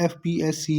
FPSC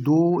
2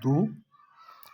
2।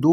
2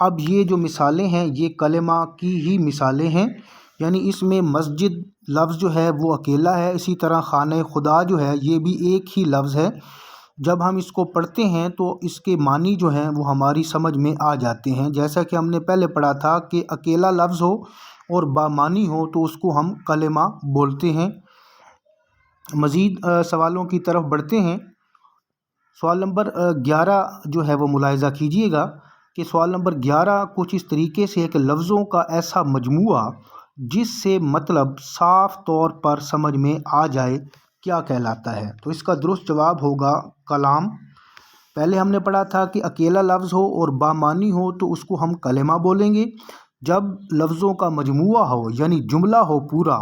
اب یہ جو مثالیں ہیں یہ کلمہ کی ہی مثالیں ہیں، یعنی اس میں مسجد لفظ جو ہے وہ اکیلا ہے، اسی طرح خانہ خدا جو ہے یہ بھی ایک ہی لفظ ہے۔ جب ہم اس کو پڑھتے ہیں تو اس کے معنی جو ہیں وہ ہماری سمجھ میں آ جاتے ہیں، جیسا کہ ہم نے پہلے پڑھا تھا کہ اکیلا لفظ ہو اور بامعنی ہو تو اس کو ہم کلمہ بولتے ہیں۔ مزید سوالوں کی طرف بڑھتے ہیں۔ سوال نمبر 11 جو ہے وہ ملاحظہ کیجئے گا کہ سوال نمبر 11 کچھ اس طریقے سے ہے کہ لفظوں کا ایسا مجموعہ جس سے مطلب صاف طور پر سمجھ میں آ جائے کیا کہلاتا ہے؟ تو اس کا درست جواب ہوگا کلام۔ پہلے ہم نے پڑھا تھا کہ اکیلا لفظ ہو اور بامعنی ہو تو اس کو ہم کلمہ بولیں گے۔ جب لفظوں کا مجموعہ ہو یعنی جملہ ہو پورا،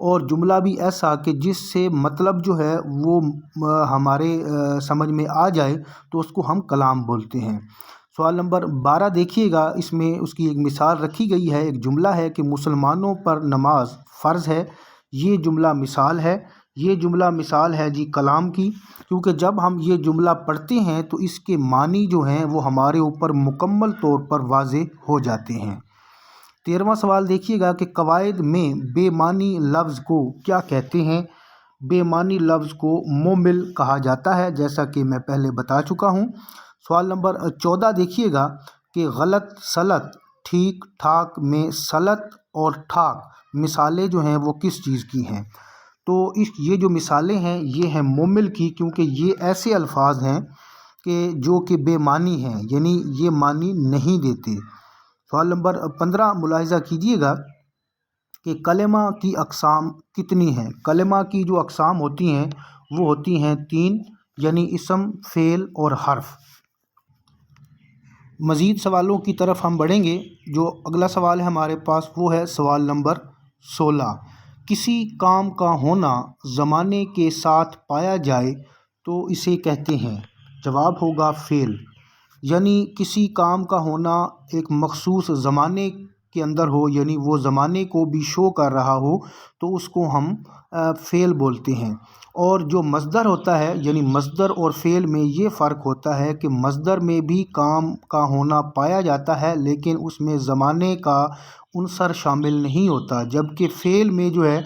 اور جملہ بھی ایسا کہ جس سے مطلب جو ہے وہ ہمارے سمجھ میں آ جائے تو اس کو ہم کلام بولتے ہیں۔ سوال نمبر 12 دیکھیے گا، اس میں اس کی ایک مثال رکھی گئی ہے، ایک جملہ ہے کہ مسلمانوں پر نماز فرض ہے۔ یہ جملہ مثال ہے، یہ جملہ مثال ہے جی کلام کی، کیونکہ جب ہم یہ جملہ پڑھتے ہیں تو اس کے معنی جو ہیں وہ ہمارے اوپر مکمل طور پر واضح ہو جاتے ہیں۔ 13واں سوال دیکھیے گا کہ قواعد میں بے معنی لفظ کو کیا کہتے ہیں؟ بے معنی لفظ کو مہمل کہا جاتا ہے، جیسا کہ میں پہلے بتا چکا ہوں۔ سوال نمبر 14 دیکھیے گا کہ غلط سلط ٹھیک ٹھاک میں سلط اور ٹھاک مثالیں جو ہیں وہ کس چیز کی ہیں؟ تو یہ جو مثالیں ہیں یہ ہیں مہمل کی، کیونکہ یہ ایسے الفاظ ہیں کہ جو کہ بے معنی ہیں، یعنی یہ معنی نہیں دیتے۔ سوال نمبر 15 ملاحظہ کیجئے گا کہ کلمہ کی اقسام کتنی ہیں؟ کلمہ کی جو اقسام ہوتی ہیں وہ ہوتی ہیں 3، یعنی اسم، فعل اور حرف۔ مزید سوالوں کی طرف ہم بڑھیں گے۔ جو اگلا سوال ہے ہمارے پاس وہ ہے سوال نمبر 16۔ کسی کام کا ہونا زمانے کے ساتھ پایا جائے تو اسے کہتے ہیں؟ جواب ہوگا فعل، یعنی کسی کام کا ہونا ایک مخصوص زمانے کے اندر ہو، یعنی وہ زمانے کو بھی شو کر رہا ہو تو اس کو ہم فعل بولتے ہیں۔ اور جو مصدر ہوتا ہے، یعنی مصدر اور فعل میں یہ فرق ہوتا ہے کہ مصدر میں بھی کام کا ہونا پایا جاتا ہے لیکن اس میں زمانے کا عنصر شامل نہیں ہوتا، جبکہ فعل میں جو ہے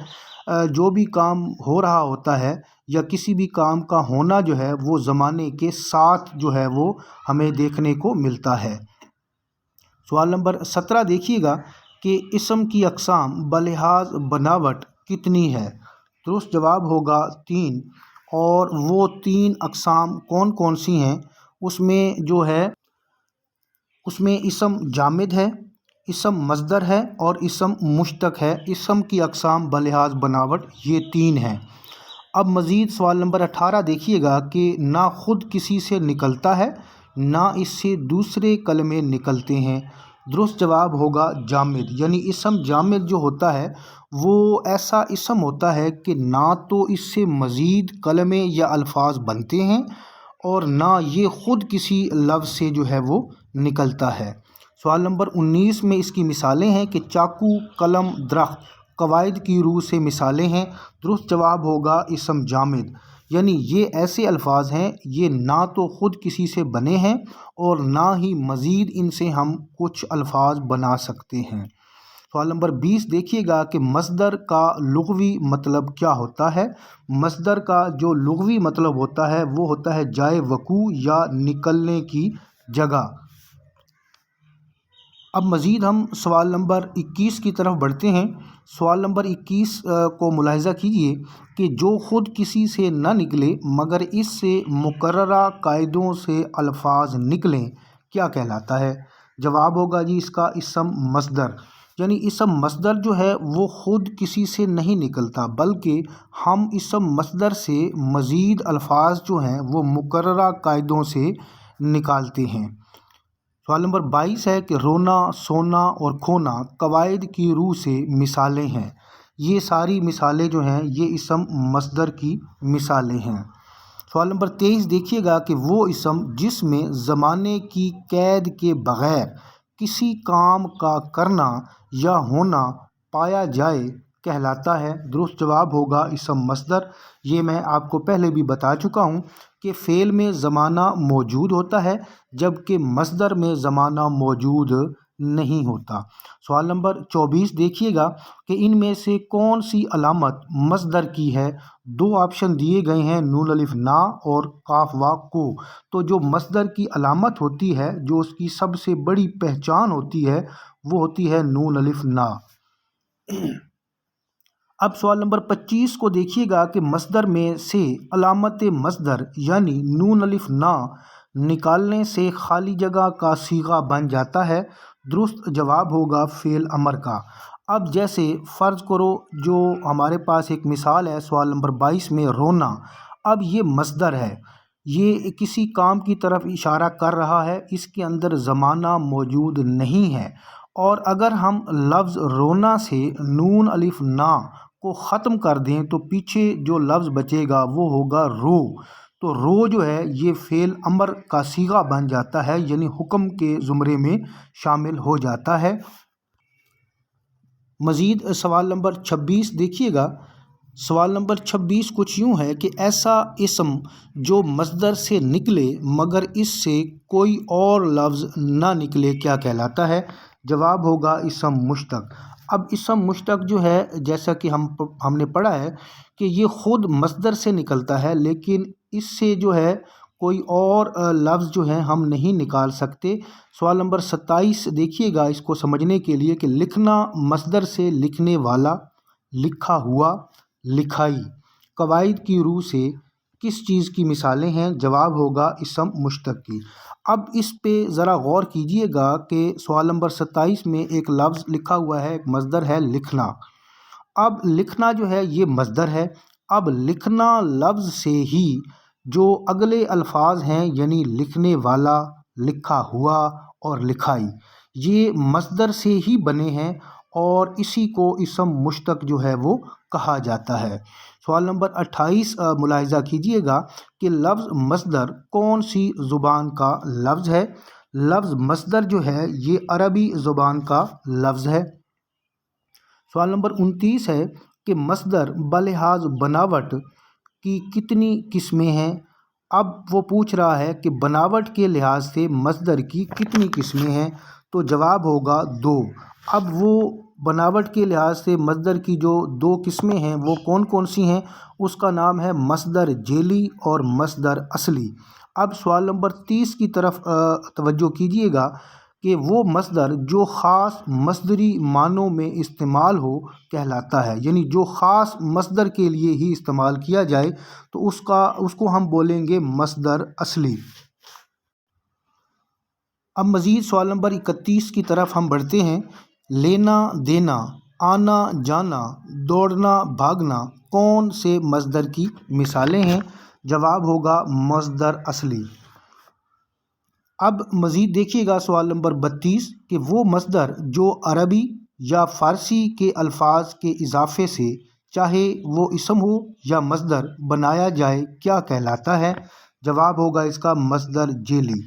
جو بھی کام ہو رہا ہوتا ہے یا کسی بھی کام کا ہونا جو ہے وہ زمانے کے ساتھ جو ہے وہ ہمیں دیکھنے کو ملتا ہے۔ سوال نمبر 17 دیکھیے گا کہ اسم کی اقسام بلحاظ بناوٹ کتنی ہے؟ درست جواب ہوگا 3، اور وہ 3 اقسام کون کون سی ہیں؟ اس میں جو ہے اس میں اسم جامد ہے، اسم مصدر ہے اور اسم مشتق ہے۔ اسم کی اقسام بلحاظ بناوٹ یہ 3 ہیں۔ اب مزید سوال نمبر 18 دیکھیے گا کہ نہ خود کسی سے نکلتا ہے نہ اس سے دوسرے کلمے نکلتے ہیں۔ درست جواب ہوگا جامد، یعنی اسم جامد جو ہوتا ہے وہ ایسا اسم ہوتا ہے کہ نہ تو اس سے مزید کلمے یا الفاظ بنتے ہیں اور نہ یہ خود کسی لفظ سے جو ہے وہ نکلتا ہے۔ سوال نمبر 19 میں اس کی مثالیں ہیں کہ چاقو، قلم، درخت قواعد کی روح سے مثالیں ہیں۔ درست جواب ہوگا اسم جامد، یعنی یہ ایسے الفاظ ہیں یہ نہ تو خود کسی سے بنے ہیں اور نہ ہی مزید ان سے ہم کچھ الفاظ بنا سکتے ہیں۔ سوال نمبر 20 دیکھیے گا کہ مصدر کا لغوی مطلب کیا ہوتا ہے؟ مصدر کا جو لغوی مطلب ہوتا ہے وہ ہوتا ہے جائے وقوع یا نکلنے کی جگہ۔ اب مزید ہم سوال نمبر 21 کی طرف بڑھتے ہیں۔ سوال نمبر 21 کو ملاحظہ کیجئے کہ جو خود کسی سے نہ نکلے مگر اس سے مقررہ قاعدوں سے الفاظ نکلیں کیا کہلاتا ہے؟ جواب ہوگا جی اس کا اسم مصدر، یعنی اسم مصدر جو ہے وہ خود کسی سے نہیں نکلتا بلکہ ہم اسم مصدر سے مزید الفاظ جو ہیں وہ مقررہ قاعدوں سے نکالتے ہیں۔ سوال نمبر 22 ہے کہ رونا، سونا اور کھونا قواعد کی روح سے مثالیں ہیں۔ یہ ساری مثالیں جو ہیں یہ اسم مصدر کی مثالیں ہیں۔ سوال نمبر 23 دیکھیے گا کہ وہ اسم جس میں زمانے کی قید کے بغیر کسی کام کا کرنا یا ہونا پایا جائے کہلاتا ہے؟ درست جواب ہوگا اسم مصدر۔ یہ میں آپ کو پہلے بھی بتا چکا ہوں کہ فعل میں زمانہ موجود ہوتا ہے جبکہ مصدر میں زمانہ موجود نہیں ہوتا۔ سوال نمبر 24 دیکھیے گا کہ ان میں سے کون سی علامت مصدر کی ہے؟ دو آپشن دیے گئے ہیں، نون الف نا اور قاف وا کو۔ تو جو مصدر کی علامت ہوتی ہے، جو اس کی سب سے بڑی پہچان ہوتی ہے، وہ ہوتی ہے نون الف نا۔ اب سوال نمبر 25 کو دیکھیے گا کہ مصدر میں سے علامت مصدر یعنی نون الف نا نکالنے سے خالی جگہ کا صیغہ بن جاتا ہے۔ درست جواب ہوگا فعل امر کا۔ اب جیسے فرض کرو جو ہمارے پاس ایک مثال ہے سوال نمبر 22 میں رونا، اب یہ مصدر ہے، یہ کسی کام کی طرف اشارہ کر رہا ہے، اس کے اندر زمانہ موجود نہیں ہے، اور اگر ہم لفظ رونا سے نون الف نا کو ختم کر دیں تو پیچھے جو لفظ بچے گا وہ ہوگا رو۔ تو رو جو ہے یہ فعل امر کا صیغہ بن جاتا ہے، یعنی حکم کے زمرے میں شامل ہو جاتا ہے۔ مزید سوال نمبر 26 دیکھیے گا۔ سوال نمبر 26 کچھ یوں ہے کہ ایسا اسم جو مصدر سے نکلے مگر اس سے کوئی اور لفظ نہ نکلے کیا کہلاتا ہے؟ جواب ہوگا اسم مشتق۔ اب اسم مشتق جو ہے جیسا کہ ہم نے پڑھا ہے کہ یہ خود مصدر سے نکلتا ہے، لیکن اس سے جو ہے کوئی اور لفظ جو ہے ہم نہیں نکال سکتے۔ سوال نمبر 27 دیکھیے گا اس کو سمجھنے کے لیے کہ لکھنا مصدر سے لکھنے والا، لکھا ہوا، لکھائی، قواعد کی روح سے کس چیز کی مثالیں ہیں؟ جواب ہوگا اسم مشتق کی۔ اب اس پہ ذرا غور کیجئے گا کہ سوال نمبر 27 میں ایک لفظ لکھا ہوا ہے، ایک مصدر ہے لکھنا۔ اب لکھنا جو ہے یہ مصدر ہے۔ اب لکھنا لفظ سے ہی جو اگلے الفاظ ہیں یعنی لکھنے والا، لکھا ہوا اور لکھائی، یہ مصدر سے ہی بنے ہیں اور اسی کو اسم مشتق جو ہے وہ کہا جاتا ہے۔ سوال نمبر 28 ملاحظہ کیجئے گا کہ لفظ مصدر کون سی زبان کا لفظ ہے؟ لفظ مصدر جو ہے یہ عربی زبان کا لفظ ہے۔ سوال نمبر 29 ہے کہ مصدر بلحاظ بناوٹ کی کتنی قسمیں ہیں؟ اب وہ پوچھ رہا ہے کہ بناوٹ کے لحاظ سے مصدر کی کتنی قسمیں ہیں، تو جواب ہوگا 2۔ اب وہ بناوٹ کے لحاظ سے مصدر کی جو 2 قسمیں ہیں وہ کون کون سی ہیں؟ اس کا نام ہے مصدر جعلی اور مصدر اصلی۔ اب سوال نمبر 30 کی طرف توجہ کیجئے گا کہ وہ مصدر جو خاص مصدری معنوں میں استعمال ہو کہلاتا ہے، یعنی جو خاص مصدر کے لیے ہی استعمال کیا جائے تو اس کو ہم بولیں گے مصدر اصلی۔ اب مزید سوال نمبر 31 کی طرف ہم بڑھتے ہیں۔ لینا دینا، آنا جانا، دوڑنا بھاگنا کون سے مصدر کی مثالیں ہیں؟ جواب ہوگا مصدر اصلی۔ اب مزید دیکھیے گا سوال نمبر 32 کہ وہ مصدر جو عربی یا فارسی کے الفاظ کے اضافے سے چاہے وہ اسم ہو یا مصدر بنایا جائے کیا کہلاتا ہے؟ جواب ہوگا اس کا مصدر جعلی۔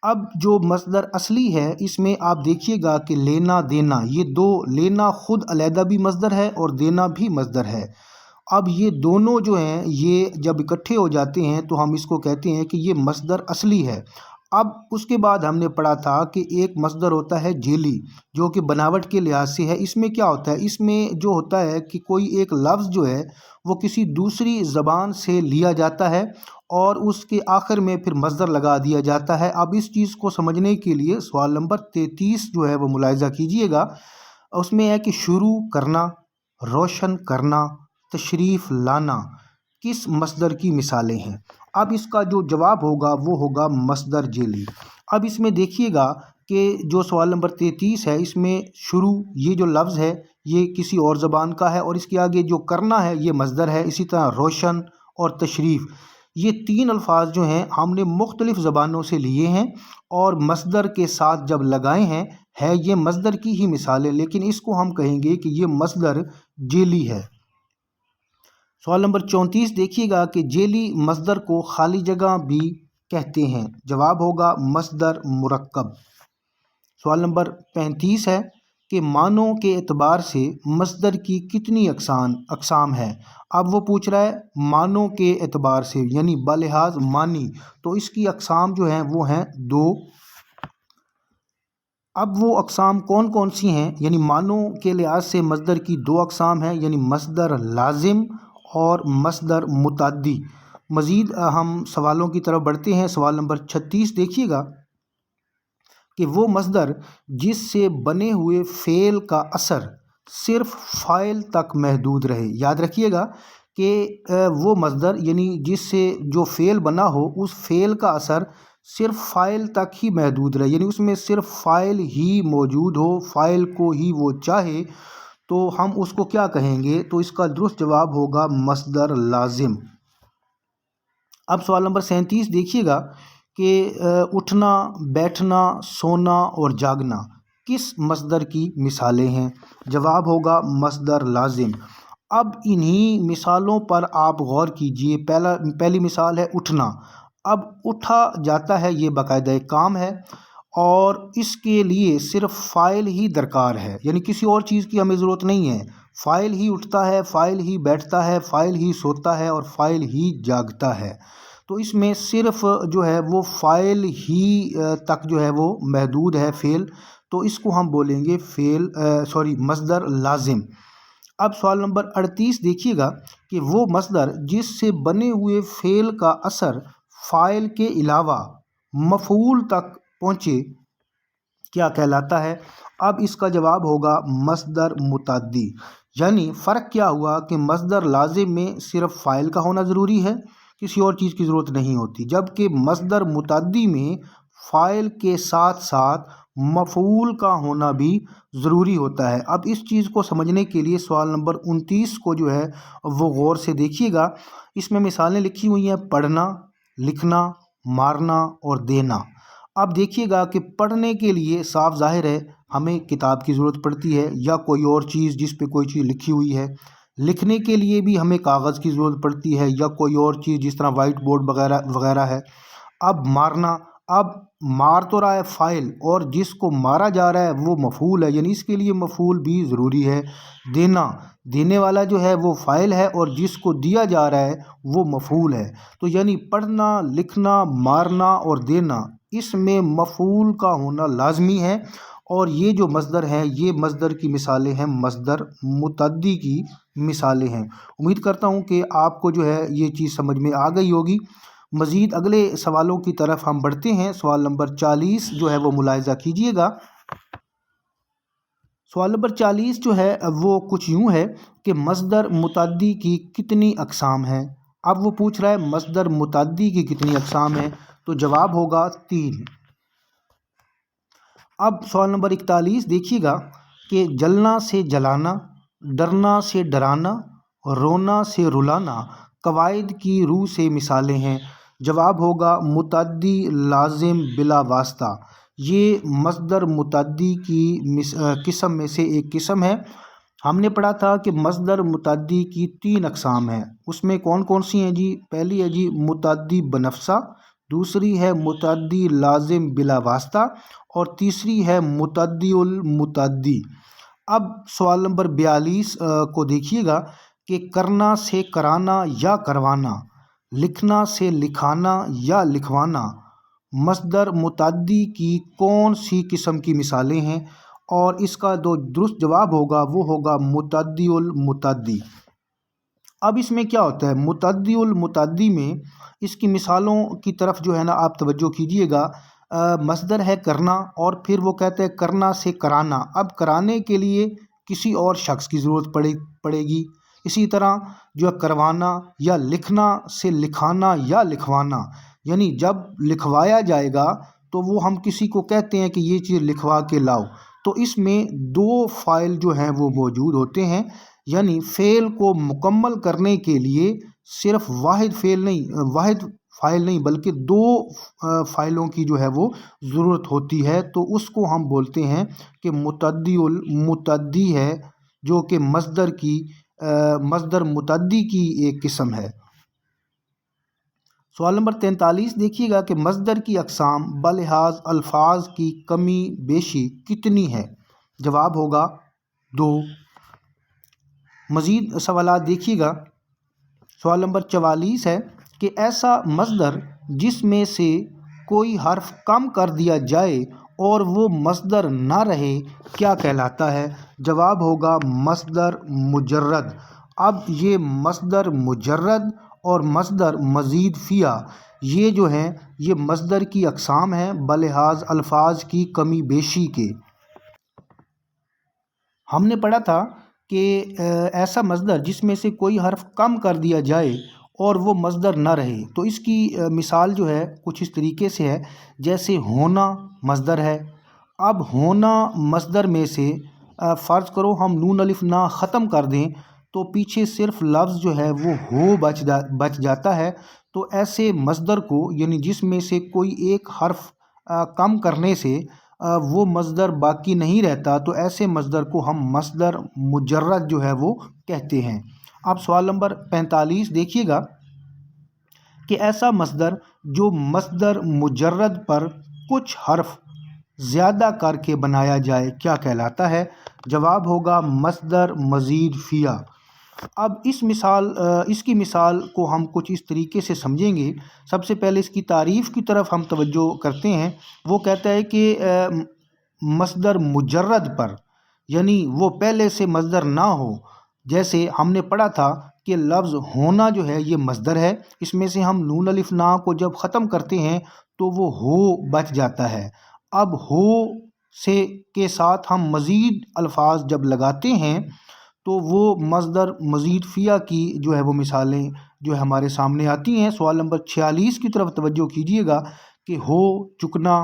اب جو مصدر اصلی ہے اس میں آپ دیکھیے گا کہ لینا دینا، یہ 2، لینا خود علیحدہ بھی مصدر ہے اور دینا بھی مصدر ہے۔ اب یہ دونوں جو ہیں یہ جب اکٹھے ہو جاتے ہیں تو ہم اس کو کہتے ہیں کہ یہ مصدر اصلی ہے۔ اب اس کے بعد ہم نے پڑھا تھا کہ ایک مصدر ہوتا ہے جعلی جو کہ بناوٹ کے لحاظ سے ہے۔ اس میں کیا ہوتا ہے؟ اس میں جو ہوتا ہے کہ کوئی ایک لفظ جو ہے وہ کسی دوسری زبان سے لیا جاتا ہے اور اس کے آخر میں پھر مصدر لگا دیا جاتا ہے۔ اب اس چیز کو سمجھنے کے لیے سوال نمبر 33 جو ہے وہ ملاحظہ کیجئے گا۔ اس میں ہے کہ شروع کرنا، روشن کرنا، تشریف لانا کس مصدر کی مثالیں ہیں؟ اب اس کا جو جواب ہوگا وہ ہوگا مصدر جعلی۔ اب اس میں دیکھیے گا کہ جو سوال نمبر 33 ہے اس میں شروع یہ جو لفظ ہے یہ کسی اور زبان کا ہے اور اس کے آگے جو کرنا ہے یہ مصدر ہے۔ اسی طرح روشن اور تشریف، یہ 3 الفاظ جو ہیں ہم نے مختلف زبانوں سے لیے ہیں اور مصدر کے ساتھ جب لگائے ہیں ہے یہ مصدر کی ہی مثالیں، لیکن اس کو ہم کہیں گے کہ یہ مصدر جعلی ہے۔ سوال نمبر 34 دیکھیے گا کہ جعلی مصدر کو خالی جگہ بھی کہتے ہیں۔ جواب ہوگا مصدر مرکب۔ سوال نمبر 35 ہے کہ معنوں کے اعتبار سے مصدر کی کتنی اقسام ہے۔ اب وہ پوچھ رہا ہے معنوں کے اعتبار سے یعنی بلحاظ معنی، تو اس کی اقسام جو ہیں وہ ہیں دو۔ اب وہ اقسام کون کون سی ہیں؟ یعنی معنوں کے لحاظ سے مصدر کی دو اقسام ہیں، یعنی مصدر لازم اور مصدر متعدی۔ مزید ہم سوالوں کی طرف بڑھتے ہیں۔ سوال نمبر 36 دیکھیے گا کہ وہ مصدر جس سے بنے ہوئے فعل کا اثر صرف فاعل تک محدود رہے۔ یاد رکھیے گا کہ وہ مصدر یعنی جس سے جو فعل بنا ہو اس فعل کا اثر صرف فاعل تک ہی محدود رہے، یعنی اس میں صرف فاعل ہی موجود ہو، فاعل کو ہی وہ چاہے، تو ہم اس کو کیا کہیں گے؟ تو اس کا درست جواب ہوگا مصدر لازم۔ اب سوال نمبر 37 دیکھیے گا کہ اٹھنا، بیٹھنا، سونا اور جاگنا کس مصدر کی مثالیں ہیں؟ جواب ہوگا مصدر لازم۔ اب انہی مثالوں پر آپ غور کیجئے۔ پہلی مثال ہے اٹھنا۔ اب اٹھا جاتا ہے، یہ باقاعدہ ایک کام ہے اور اس کے لیے صرف فاعل ہی درکار ہے، یعنی کسی اور چیز کی ہمیں ضرورت نہیں ہے۔ فاعل ہی اٹھتا ہے، فاعل ہی بیٹھتا ہے، فاعل ہی سوتا ہے اور فاعل ہی جاگتا ہے، تو اس میں صرف جو ہے وہ فاعل ہی تک جو ہے وہ محدود ہے فعل، تو اس کو ہم بولیں گے مصدر لازم۔ اب سوال نمبر 38 دیکھیے گا کہ وہ مصدر جس سے بنے ہوئے فعل کا اثر فاعل کے علاوہ مفعول تک پہنچے کیا کہلاتا ہے؟ اب اس کا جواب ہوگا مصدر متعدی۔ یعنی فرق کیا ہوا کہ مصدر لازم میں صرف فاعل کا ہونا ضروری ہے، کسی اور چیز کی ضرورت نہیں ہوتی، جبکہ مصدر متعدی میں فاعل کے ساتھ ساتھ مفعول کا ہونا بھی ضروری ہوتا ہے۔ اب اس چیز کو سمجھنے کے لیے سوال نمبر 29 کو جو ہے وہ غور سے دیکھیے گا۔ اس میں مثالیں لکھی ہوئی ہیں: پڑھنا، لکھنا، مارنا اور دینا۔ اب دیکھیے گا کہ پڑھنے کے لیے صاف ظاہر ہے ہمیں کتاب کی ضرورت پڑتی ہے یا کوئی اور چیز جس پہ کوئی چیز لکھی ہوئی ہے۔ لکھنے کے لیے بھی ہمیں کاغذ کی ضرورت پڑتی ہے یا کوئی اور چیز جس طرح وائٹ بورڈ وغیرہ وغیرہ ہے۔ اب مارنا، اب مار تو رہا ہے فاعل اور جس کو مارا جا رہا ہے وہ مفعول ہے، یعنی اس کے لیے مفعول بھی ضروری ہے۔ دینا، دینے والا جو ہے وہ فاعل ہے اور جس کو دیا جا رہا ہے وہ مفعول ہے، تو یعنی پڑھنا، لکھنا، مارنا اور دینا اس میں مفعول کا ہونا لازمی ہے، اور یہ جو مصدر ہیں یہ مصدر کی مثالیں ہیں، مصدر متعدی کی مثالیں ہیں۔ امید کرتا ہوں کہ آپ کو جو ہے یہ چیز سمجھ میں آ گئی ہوگی۔ مزید اگلے سوالوں کی طرف ہم بڑھتے ہیں۔ سوال نمبر 40 جو ہے وہ ملاحظہ کیجئے گا۔ سوال نمبر 40 جو ہے وہ کچھ یوں ہے کہ مصدر متعدی کی کتنی اقسام ہیں؟ اب وہ پوچھ رہا ہے مصدر متعدی کی کتنی اقسام ہیں، تو جواب ہوگا 3۔ اب سوال نمبر 41 دیکھیے گا کہ جلنا سے جلانا، ڈرنا سے ڈرانا، رونا سے رلانا قواعد کی روح سے مثالیں ہیں۔ جواب ہوگا متعدی لازم بلا واسطہ۔ یہ مصدر متعدی کی قسم میں سے ایک قسم ہے۔ ہم نے پڑھا تھا کہ مصدر متعدی کی 3 اقسام ہیں، اس میں کون کون سی ہیں جی؟ پہلی ہے جی متعدی بنفسہ، دوسری ہے متعدی لازم بلا واسطہ اور تیسری ہے متعدی المتعدی۔ اب سوال نمبر 42 کو دیکھیے گا کہ کرنا سے کرانا یا کروانا، لکھنا سے لکھانا یا لکھوانا مصدر متعدی کی کون سی قسم کی مثالیں ہیں، اور اس کا جو درست جواب ہوگا وہ ہوگا متعدی المتعدی۔ اب اس میں کیا ہوتا ہے؟ متعدی المتعدی میں اس کی مثالوں کی طرف جو ہے نا آپ توجہ کیجئے گا۔ مصدر ہے کرنا اور پھر وہ کہتے ہیں کرنا سے کرانا۔ اب کرانے کے لیے کسی اور شخص کی ضرورت پڑے گی۔ اسی طرح جو ہے کروانا یا لکھنا سے لکھانا یا لکھوانا، یعنی جب لکھوایا جائے گا تو وہ ہم کسی کو کہتے ہیں کہ یہ چیز لکھوا کے لاؤ، تو اس میں 2 فاعل جو ہیں وہ موجود ہوتے ہیں، یعنی فعل کو مکمل کرنے کے لیے صرف واحد فاعل نہیں بلکہ 2 فاعلوں کی جو ہے وہ ضرورت ہوتی ہے، تو اس کو ہم بولتے ہیں کہ متعدی المتعدی ہے، جو کہ مصدر متعدی کی ایک قسم ہے۔ سوال نمبر 43 دیکھیے گا کہ مصدر کی اقسام بلحاظ الفاظ کی کمی بیشی کتنی ہے؟ جواب ہوگا 2۔ مزید سوالات دیکھیے گا۔ سوال نمبر 44 ہے کہ ایسا مصدر جس میں سے کوئی حرف کم کر دیا جائے اور وہ مصدر نہ رہے کیا کہلاتا ہے؟ جواب ہوگا مصدر مجرد۔ اب یہ مصدر مجرد اور مصدر مزید فیہ یہ جو ہیں یہ مصدر کی اقسام ہیں بلحاظ الفاظ کی کمی بیشی کے۔ ہم نے پڑھا تھا کہ ایسا مصدر جس میں سے کوئی حرف کم کر دیا جائے اور وہ مصدر نہ رہے، تو اس کی مثال جو ہے کچھ اس طریقے سے ہے جیسے ہونا مصدر ہے۔ اب ہونا مصدر میں سے فرض کرو ہم نون الف نا ختم کر دیں تو پیچھے صرف لفظ جو ہے وہ ہو بچ جاتا ہے۔ تو ایسے مصدر کو یعنی جس میں سے کوئی ایک حرف کم کرنے سے وہ مصدر باقی نہیں رہتا، تو ایسے مصدر کو ہم مصدر مجرد جو ہے وہ کہتے ہیں۔ اب سوال نمبر 45 دیکھیے گا کہ ایسا مصدر جو مصدر مجرد پر کچھ حرف زیادہ کر کے بنایا جائے کیا کہلاتا ہے؟ جواب ہوگا مصدر مزید فیہ۔ اب اس کی مثال کو ہم کچھ اس طریقے سے سمجھیں گے۔ سب سے پہلے اس کی تعریف کی طرف ہم توجہ کرتے ہیں۔ وہ کہتا ہے کہ مصدر مجرد پر یعنی وہ پہلے سے مصدر نہ ہو، جیسے ہم نے پڑھا تھا کہ لفظ ہونا جو ہے یہ مصدر ہے، اس میں سے ہم نون الف نا کو جب ختم کرتے ہیں تو وہ ہو بچ جاتا ہے۔ اب ہو سے کے ساتھ ہم مزید الفاظ جب لگاتے ہیں تو وہ مصدر مزید فیہ کی جو ہے وہ مثالیں جو ہے ہمارے سامنے آتی ہیں۔ سوال نمبر 46 کی طرف توجہ کیجیے گا کہ ہو چکنا،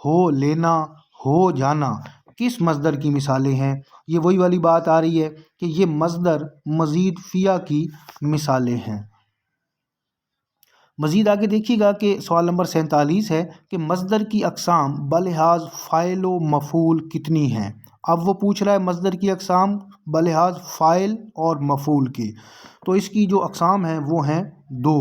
ہو لینا، ہو جانا کس مصدر کی مثالیں ہیں؟ یہ وہی والی بات آ رہی ہے کہ یہ مصدر مزید فیہ کی مثالیں ہیں۔ مزید آگے دیکھیے گا کہ سوال نمبر 47 ہے کہ مصدر کی اقسام بلحاظ فاعل و مفعول کتنی ہیں؟ اب وہ پوچھ رہا ہے مصدر کی اقسام بلحاظ فاعل اور مفعول کے، تو اس کی جو اقسام ہیں وہ ہیں 2۔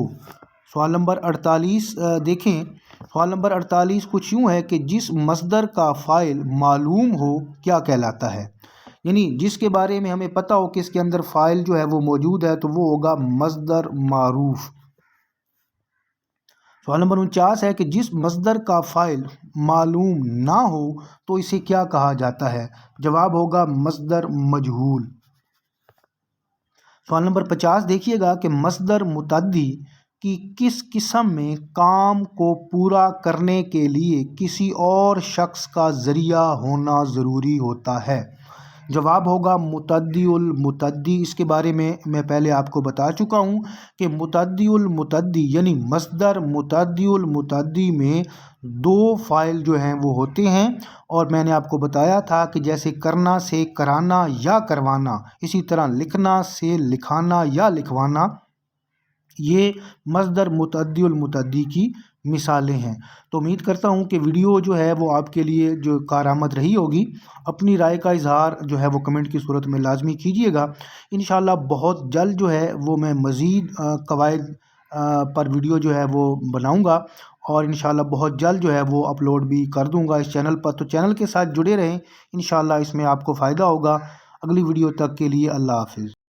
سوال نمبر 48 دیکھیں۔ سوال نمبر 48 کچھ یوں ہے کہ جس مصدر کا فاعل معلوم ہو کیا کہلاتا ہے؟ یعنی جس کے بارے میں ہمیں پتہ ہو کہ اس کے اندر فاعل جو ہے وہ موجود ہے تو وہ ہوگا مصدر معروف۔ سوال نمبر 49 ہے کہ جس مصدر کا فاعل معلوم نہ ہو تو اسے کیا کہا جاتا ہے؟ جواب ہوگا مصدر مجہول۔ سوال نمبر 50 دیکھیے گا کہ مصدر متعدی کی کس قسم میں کام کو پورا کرنے کے لیے کسی اور شخص کا ذریعہ ہونا ضروری ہوتا ہے؟ جواب ہوگا متعدی المتعدی۔ اس کے بارے میں پہلے آپ کو بتا چکا ہوں کہ متعدی المتعدی یعنی مصدر متعدی المتعدی میں 2 فاعل جو ہیں وہ ہوتے ہیں، اور میں نے آپ کو بتایا تھا کہ جیسے کرنا سے کرانا یا کروانا، اسی طرح لکھنا سے لکھانا یا لکھوانا، یہ مصدر متعدی المتعدی کی مثالیں ہیں۔ تو امید کرتا ہوں کہ ویڈیو جو ہے وہ آپ کے لیے جو کارآمد رہی ہوگی۔ اپنی رائے کا اظہار جو ہے وہ کمنٹ کی صورت میں لازمی کیجیے گا۔ انشاءاللہ بہت جلد جو ہے وہ میں مزید قواعد پر ویڈیو جو ہے وہ بناؤں گا، اور انشاءاللہ بہت جلد جو ہے وہ اپلوڈ بھی کر دوں گا اس چینل پر۔ تو چینل کے ساتھ جڑے رہیں، انشاءاللہ اس میں آپ کو فائدہ ہوگا۔ اگلی ویڈیو تک کے لیے اللہ حافظ۔